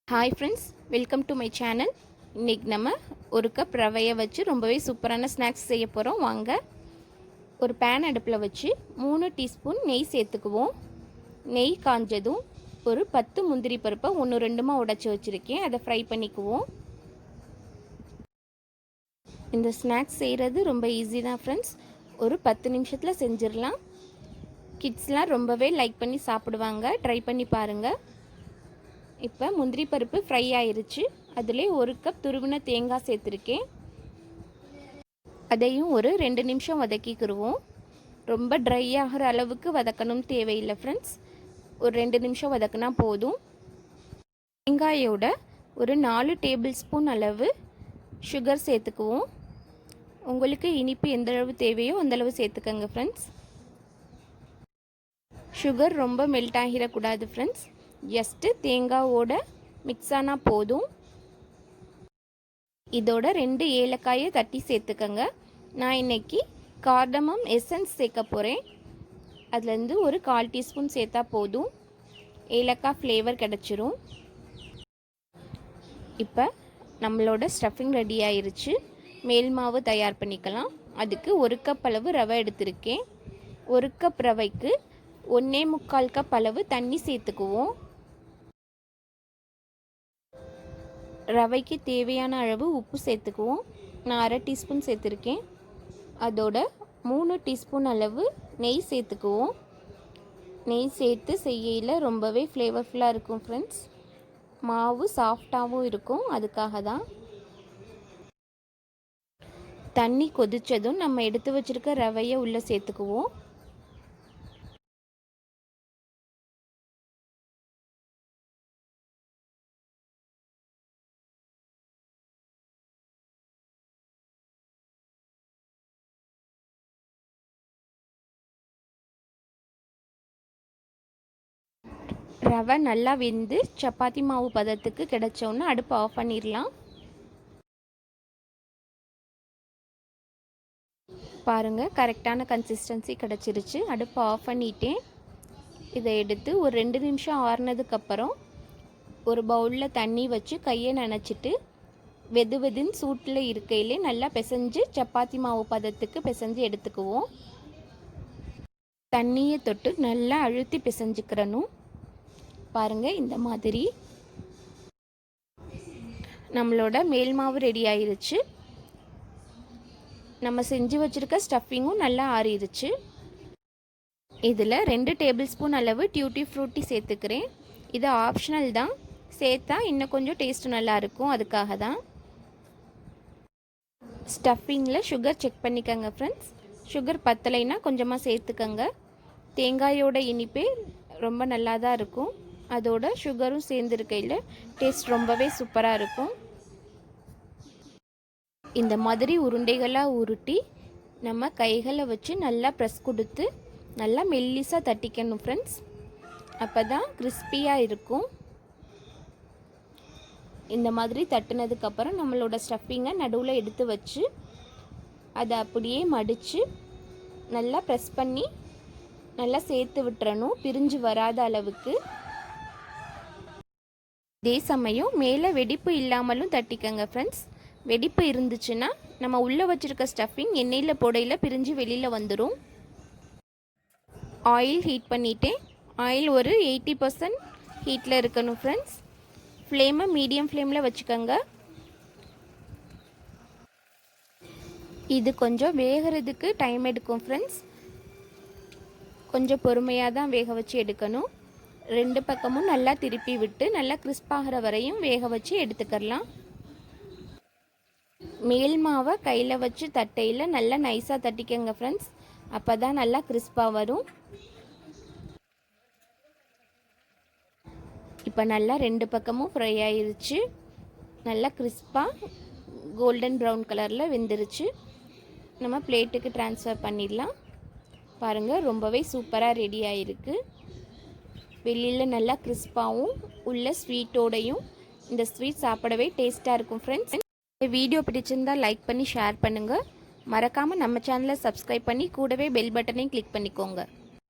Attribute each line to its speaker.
Speaker 1: Hi friends, welcome to my channel. இன்னைக்கு நம்ம ஒரு கப் ரவையை வச்சு ரொம்பவே சூப்பரான ஸ்நாக்ஸ் செய்ய போகிறோம். வாங்க. ஒரு பேன் அடுப்பில் வச்சு 3 டீஸ்பூன் நெய் சேர்த்துக்குவோம். நெய் காஞ்சதும் ஒரு 10 முந்திரி பருப்பை 1-2 உடைச்சி வச்சுருக்கேன். அதை ஃப்ரை பண்ணிக்குவோம். இந்த ஸ்நாக்ஸ் செய்கிறது ரொம்ப ஈஸி தான் ஃப்ரெண்ட்ஸ். ஒரு 10 நிமிஷத்தில் செஞ்சிடலாம். கிட்ஸ்லாம் ரொம்பவே லைக் பண்ணி சாப்பிடுவாங்க. ட்ரை பண்ணி பாருங்கள். இப்போ முந்திரி பருப்பு ஃப்ரை ஆயிருச்சு. அதிலே 1 கப் துருவின தேங்காய் சேர்த்துருக்கேன். அதையும் ஒரு 2 நிமிஷம் வதக்கிக்கிடுவோம். ரொம்ப ட்ரை ஆகிற அளவுக்கு வதக்கணும் தேவையில்லை ஃப்ரெண்ட்ஸ். ஒரு 2 நிமிஷம் வதக்கினா போதும். தேங்காயோட ஒரு 4 டேபிள் ஸ்பூன் அளவு சுகர் சேர்த்துக்குவோம். உங்களுக்கு இனிப்பு எந்த அளவு தேவையோ அந்தளவு சேர்த்துக்கங்க ஃப்ரெண்ட்ஸ். சுகர் ரொம்ப மெல்ட் ஆகிடக்கூடாது ஃப்ரெண்ட்ஸ். ஜஸ்ட்டு தேங்காவோட மிக்ஸ் ஆனால் போதும். இதோட 2 ஏலக்காயை தட்டி சேர்த்துக்கங்க. நான் இன்றைக்கி கார்டமம் எசன்ஸ் சேர்க்க போகிறேன். அதுலேருந்து ஒரு 1/4 டீஸ்பூன் சேர்த்தா போதும். ஏலக்காய் ஃப்ளேவர் கிடச்சிரும். இப்போ நம்மளோட ஸ்டஃபிங் ரெடி ஆயிருச்சு. மேல் மாவு தயார் பண்ணிக்கலாம். அதுக்கு 1 கப் அளவு ரவை எடுத்திருக்கேன். 1 கப் ரவைக்கு 1.25 கப் அளவு தண்ணி சேர்த்துக்குவோம். ரவைக்கு தேவையான அளவு உப்பு சேர்த்துக்குவோம். நான் 1/2 டீஸ்பூன் சேர்த்துருக்கேன். அதோட 3 டீஸ்பூன் அளவு நெய் சேர்த்துக்குவோம். நெய் சேர்த்து செய்யல ரொம்பவே ஃப்ளேவர்ஃபுல்லாக இருக்கும் ஃப்ரெண்ட்ஸ். மாவு சாஃப்டாகவும் இருக்கும். அதுக்காக தான். தண்ணி கொதித்ததும் நம்ம எடுத்து வச்சுருக்க ரவையை உள்ளே சேர்த்துக்குவோம். ரவை நல்லா வெந்து சப்பாத்தி மாவு பதத்துக்கு கிடைச்சோன்னு அடுப்பு ஆஃப் பண்ணிடலாம். பாருங்கள், கரெக்டான கன்சிஸ்டன்சி கிடச்சிருச்சு. அடுப்பு ஆஃப் பண்ணிட்டேன். இதை எடுத்து ஒரு 2 நிமிஷம் ஆறுனதுக்கப்புறம் ஒரு பவுலில் தண்ணி வச்சு கையை நனைச்சிட்டு வெதுன்னு சூட்டில் இருக்கையிலே நல்லா பிசைஞ்சு சப்பாத்தி மாவு பதத்துக்கு பிசைஞ்சு எடுத்துக்குவோம். தண்ணியை தொட்டு நல்லா அழுத்தி பிசைஞ்சுக்கிறணும். பாருங்கள், இந்த மாதிரி நம்மளோட மேல் மாவு ரெடி ஆயிருச்சு. நம்ம செஞ்சு வச்சுருக்க ஸ்டஃபிங்கும் நல்லா ஆறிடுச்சு. இதில் 2 டேபிள் ஸ்பூன் அளவு டியூட்டி ஃப்ரூட்டி சேர்த்துக்கிறேன். இது ஆப்ஷனல் தான். சேர்த்தா இன்னும் கொஞ்சம் டேஸ்ட்டு நல்லாயிருக்கும். அதுக்காக தான். ஸ்டஃபிங்கில் சுகர் செக் பண்ணிக்கோங்க ஃப்ரெண்ட்ஸ். சுகர் பத்தலைன்னா கொஞ்சமாக சேர்த்துக்கங்க. தேங்காயோட இனிப்பே ரொம்ப நல்லா தான் இருக்கும். அதோட சுகரும் சேர்ந்துருக்கையில் டேஸ்ட் ரொம்பவே சூப்பராக இருக்கும். இந்த மாதிரி உருண்டைகளாக உருட்டி நம்ம கைகளை வச்சு நல்லா ப்ரெஸ் கொடுத்து நல்லா மெல்லிஸாக தட்டிக்கணும் ஃப்ரெண்ட்ஸ். அப்போ தான் கிறிஸ்பியாக இருக்கும். இந்த மாதிரி தட்டினதுக்கப்புறம் நம்மளோட ஸ்டஃபிங்கை நடுவில் எடுத்து வச்சு அதை அப்படியே மடித்து நல்லா ப்ரெஸ் பண்ணி நல்லா சேர்த்து விட்டுறணும், பிரிஞ்சு வராத அளவுக்கு. இதே சமயம் மேலே வெடிப்பு இல்லாமலும் தட்டிக்கங்க ஃப்ரெண்ட்ஸ். வெடிப்பு இருந்துச்சுன்னா நம்ம உள்ளே வச்சுருக்க ஸ்டஃபிங் எண்ணெயில் போடையில் பிரிஞ்சு வெளியில் வந்துடும். ஆயில் ஹீட் பண்ணிவிட்டேன். ஆயில் ஒரு 80% ஹீட்டில் இருக்கணும் ஃப்ரெண்ட்ஸ். ஃப்ளேமை மீடியம் ஃப்ளேமில் வச்சுக்கோங்க. இது கொஞ்சம் வேகிறதுக்கு டைம் எடுக்கும் ஃப்ரெண்ட்ஸ். கொஞ்சம் பொறுமையாக தான் வேக வச்சு எடுக்கணும். 2 பக்கமும் நல்லா திருப்பி விட்டு நல்லா கிறிஸ்பாகிற வரையும் வேக வச்சு எடுத்துக்கலாம். மேல் மாவை கையில் வச்சு தட்டையில் நல்லா நைஸாக தட்டிக்கங்க ஃப்ரெண்ட்ஸ். அப்போ தான் நல்லா கிறிஸ்பாக வரும். இப்போ நல்லா 2 பக்கமும் ஃப்ரை ஆயிருச்சு. நல்லா கிறிஸ்பாக கோல்டன் ப்ரௌன் கலரில் வெந்துருச்சு. நம்ம பிளேட்டுக்கு ட்ரான்ஸ்ஃபர் பண்ணிடலாம். பாருங்கள், ரொம்பவே சூப்பராக ரெடி ஆகிருக்கு. வெளியில் நல்லா கிறிஸ்பாகவும் உள்ள ஸ்வீட்டோடையும். இந்த ஸ்வீட் சாப்பிடவே டேஸ்ட்டாக இருக்கும் ஃப்ரெண்ட்ஸ். இந்த வீடியோ பிடிச்சிருந்தால் லைக் பண்ணி ஷேர் பண்ணுங்கள். மறக்காமல் நம்ம சேனலை சப்ஸ்கிரைப் பண்ணி கூடவே பெல் பட்டனையும் கிளிக் பண்ணிக்கோங்க.